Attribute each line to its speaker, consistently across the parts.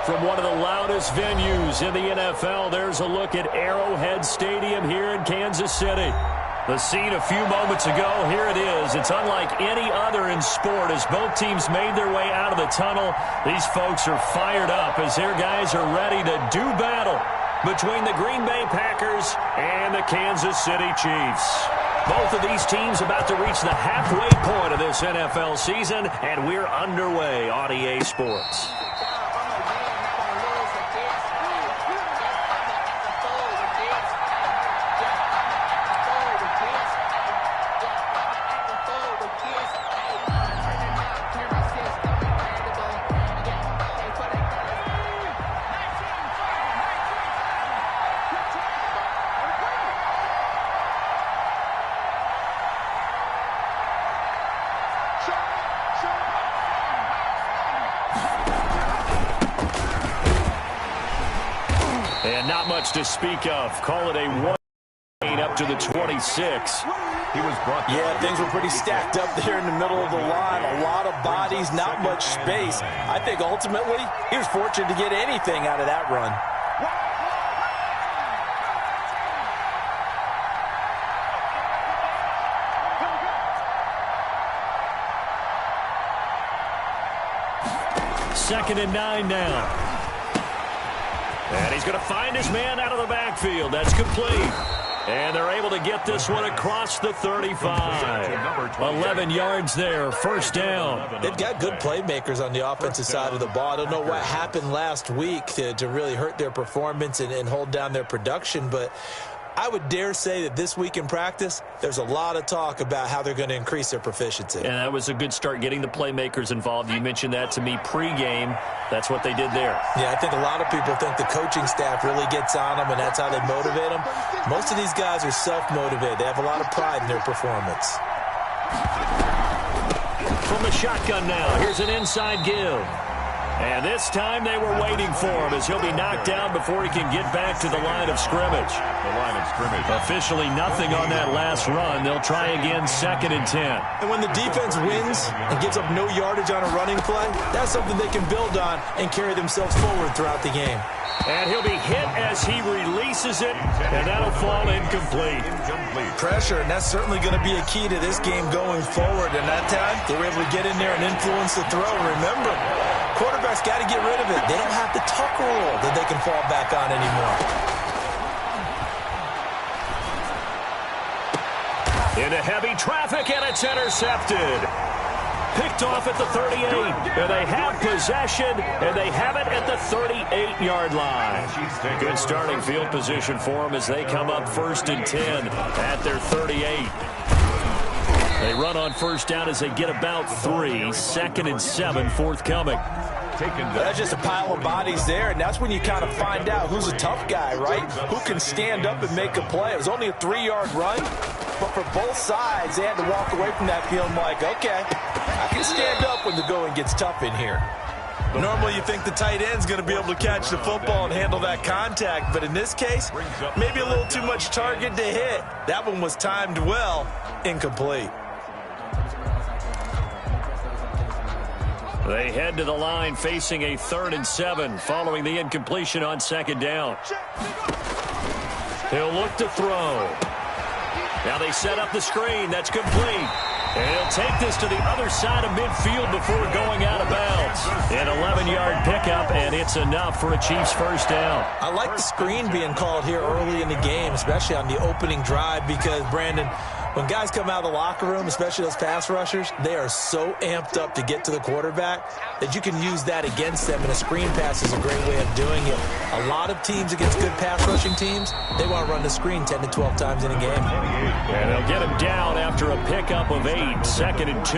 Speaker 1: From one of the loudest venues in the NFL, there's a look at Arrowhead Stadium here in Kansas City. The scene a few moments ago, here it is. It's unlike any other in sport. As both teams made their way out of the tunnel, these folks are fired up as their guys are ready to do battle between the Green Bay Packers and the Kansas City Chiefs. Both of these teams about to reach the halfway point of this NFL season, and we're underway on EA Sports. And not much to speak of. Call it a 1 up to the 26.
Speaker 2: Yeah, things were pretty stacked up there in the middle of the line. A lot of bodies, not much space. I think ultimately he was fortunate to get anything out of that run.
Speaker 1: Second and 9 now. And he's going to find his man out of the backfield. That's complete. And they're able to get this one across the 35. 11 yards there, first down.
Speaker 2: They've got good playmakers on the offensive side of the ball. I don't know what happened last week to really hurt their performance and hold down their production, but I would dare say that this week in practice, there's a lot of talk about how they're going to increase their proficiency.
Speaker 1: And that was a good start, getting the playmakers involved. You mentioned that to me pregame. That's what they did there.
Speaker 2: Yeah, I think a lot of people think the coaching staff really gets on them, and that's how they motivate them. Most of these guys are self-motivated. They have a lot of pride in their performance.
Speaker 1: From the shotgun now, here's an inside give. And this time they were waiting for him as he'll be knocked down before he can get back to the line of scrimmage. Officially nothing on that last run. They'll try again, second and 10.
Speaker 2: And when the defense wins and gives up no yardage on a running play, that's something they can build on and carry themselves forward throughout the game.
Speaker 1: And he'll be hit as he releases it, and that'll fall incomplete.
Speaker 2: Pressure, and that's certainly going to be a key to this game going forward. And that time, they were able to get in there and influence the throw. Remember, quarterbacks got to get rid of it. They don't have the tuck rule that they can fall back on anymore.
Speaker 1: Into heavy traffic, and it's intercepted. Picked off at the 38, and they have possession, and they have it at the 38-yard line. Good starting field position for them as they come up first and 10 at their 38. They run on first down as they get about 3, second and 7 forthcoming.
Speaker 2: That's just a pile of bodies there, and that's when you kind of find out who's a tough guy, right? Who can stand up and make a play. It was only a 3-yard run, but for both sides, they had to walk away from that feeling like, okay, I can stand up when the going gets tough in here. Normally you think the tight end's going to be able to catch the football and handle that contact, but in this case, maybe a little too much target to hit. That one was timed well, incomplete.
Speaker 1: They head to the line facing a 3rd and 7 following the incompletion on second down. He'll look to throw. Now they set up the screen. That's complete. And he'll take this to the other side of midfield before going out of bounds. An 11-yard pickup, and it's enough for a Chiefs first down.
Speaker 2: I like the screen being called here early in the game, especially on the opening drive, because, Brandon, when guys come out of the locker room, especially those pass rushers, they are so amped up to get to the quarterback that you can use that against them, and a screen pass is a great way of doing it. A lot of teams against good pass rushing teams, they want to run the screen 10 to 12 times in a game.
Speaker 1: And they'll get him down after a pickup of 8, second and 2.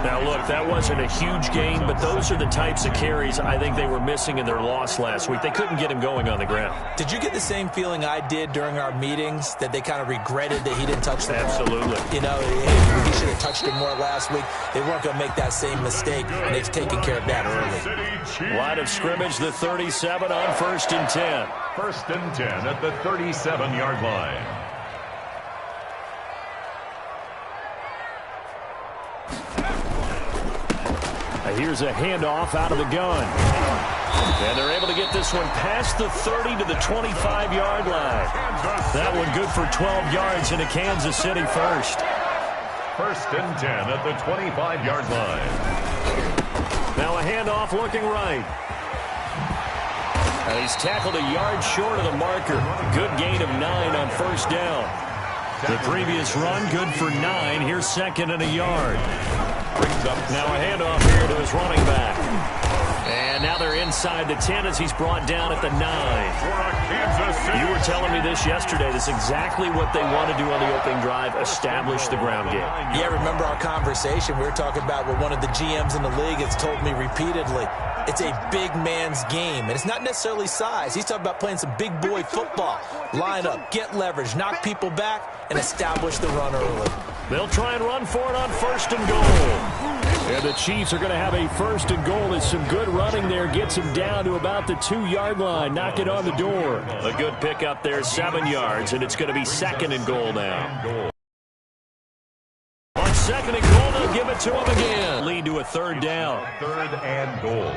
Speaker 1: Now, look, that wasn't a huge gain, but those are the types of carries I think they were missing in their loss last week. They couldn't get him going on the ground.
Speaker 2: Did you get the same feeling I did during our meetings, that they kind of regretted that he didn't touch the ball?
Speaker 1: Absolutely.
Speaker 2: You know, he should have touched it more last week. They weren't going to make that same mistake, and they've taken care of that early.
Speaker 1: Line of scrimmage, the 37 on 1st and 10.
Speaker 3: 1st and 10 at the 37-yard line.
Speaker 1: Here's a handoff out of the gun. And they're able to get this one past the 30 to the 25-yard line. That one good for 12 yards into Kansas City first.
Speaker 3: 1st and 10 at the 25-yard line.
Speaker 1: Now a handoff looking right. And he's tackled a yard short of the marker. Good gain of 9 on 1st down. The previous run, good for 9. Here's 2nd and a yard. Now a handoff here to his running back. And now they're inside the 10 as he's brought down at the 9. You were telling me this yesterday. This is exactly what they want to do on the opening drive, establish the ground game.
Speaker 2: Yeah, remember our conversation? We were talking about what one of the GMs in the league has told me repeatedly. It's a big man's game, and it's not necessarily size. He's talking about playing some big boy football. Line up, get leverage, knock people back, and establish the run early.
Speaker 1: They'll try and run for it on 1st and goal. And the Chiefs are going to have a 1st and goal. There's some good running there. Gets him down to about the 2-yard line. Knock it on the door. A good pickup there, 7 yards, and it's going to be 2nd and goal now. On 2nd and goal, they'll give it to him again. Lead to a 3rd down.
Speaker 3: 3rd and goal.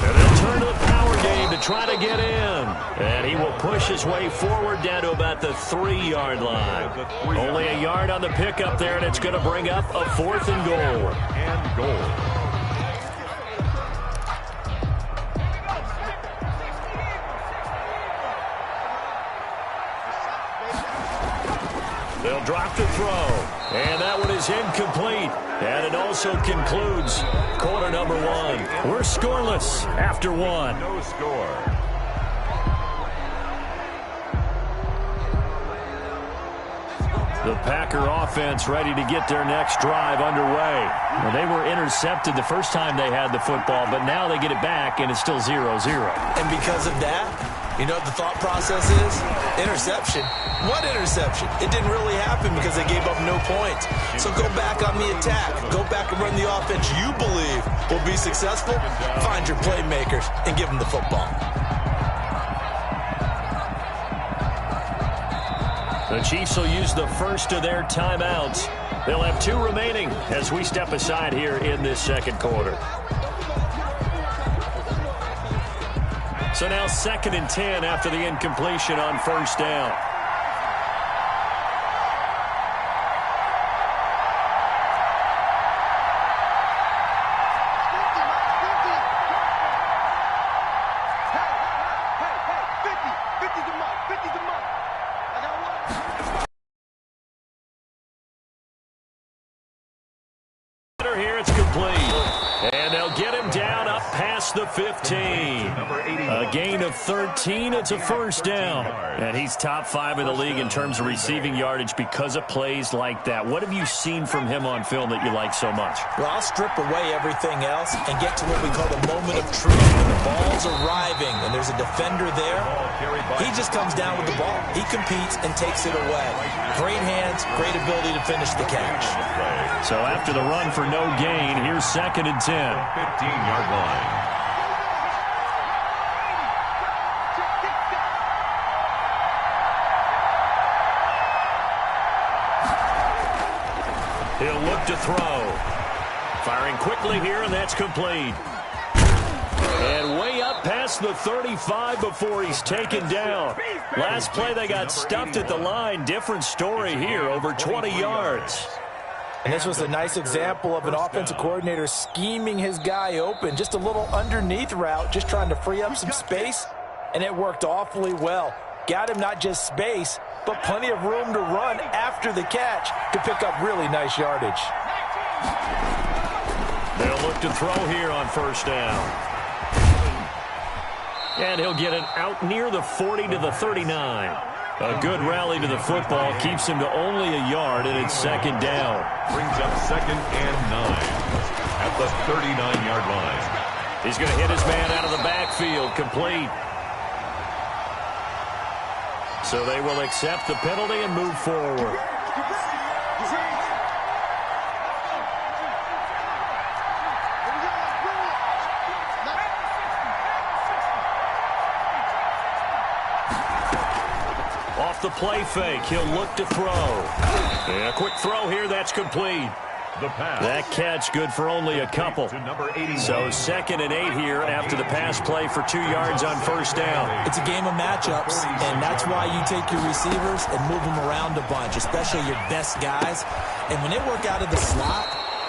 Speaker 1: And they'll turn to the power game to try to get in. And he will push his way forward down to about the 3-yard line. Only a yard on the pickup there, and it's going to bring up a 4th and goal.
Speaker 3: And goal.
Speaker 1: They'll drop the throw. And that one is incomplete. And it also concludes quarter number 1. We're scoreless after 1.
Speaker 3: No score.
Speaker 1: The Packer offense ready to get their next drive underway. Well, they were intercepted the first time they had the football, but now they get it back, and it's still 0-0.
Speaker 2: And because of that, you know what the thought process is? Interception. What interception? It didn't really happen because they gave up no points. So go back on the attack. Go back and run the offense you believe will be successful. Find your playmakers and give them the football.
Speaker 1: The Chiefs will use the first of their timeouts. They'll have 2 remaining as we step aside here in this 2nd quarter. So now 2nd and 10 after the incompletion on 1st down. Here it's complete. And they'll get him down up past the 15. A gain of 13. It's a 1st down. And he's top 5 in the league in terms of receiving yardage because of plays like that. What have you seen from him on film that you like so much?
Speaker 2: Well, I'll strip away everything else and get to what we call the moment of truth. When the ball's arriving and there's a defender there, he just comes down with the ball. He competes and takes it away. Great hands, great ability to finish the catch.
Speaker 1: So after the run for no gain, here's 2nd and 10.
Speaker 3: 15-yard line.
Speaker 1: He'll look to throw. Firing quickly here, and that's complete. And way up past the 35 before he's taken down. Last play, they got stuffed at the line. Different story here, over 20 yards.
Speaker 2: And this was a nice example of an offensive coordinator scheming his guy open. Just a little underneath route, just trying to free up some space, and it worked awfully well. Got him not just space, but plenty of room to run after the catch to pick up really nice yardage.
Speaker 1: They'll look to throw here on 1st down. And he'll get it out near the 40 to the 39. A good rally to the football keeps him to only a yard, and it's 2nd down.
Speaker 3: Brings up 2nd and 9 at the 39-yard line.
Speaker 1: He's going to hit his man out of the backfield, complete. So they will accept the penalty and move forward. the play fake. He'll look to throw. And a quick throw here. That's complete.
Speaker 3: The pass.
Speaker 1: That catch good for only a couple.
Speaker 3: To number 81.
Speaker 1: So 2nd and 8 here after the pass play for 2 yards on first down.
Speaker 2: It's a game of matchups, and that's why you take your receivers and move them around a bunch, especially your best guys. And when they work out of the slot,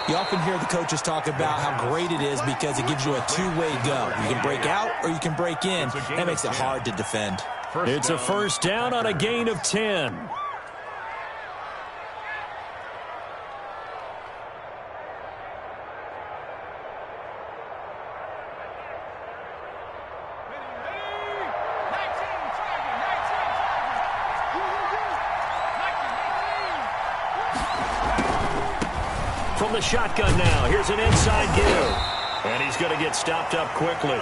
Speaker 2: you often hear the coaches talk about how great it is because it gives you a two-way go. You can break out or you can break in. That makes it hard to defend.
Speaker 1: It's a first down on a gain of 10. From the shotgun now, here's an inside give. And he's going to get stopped up quickly.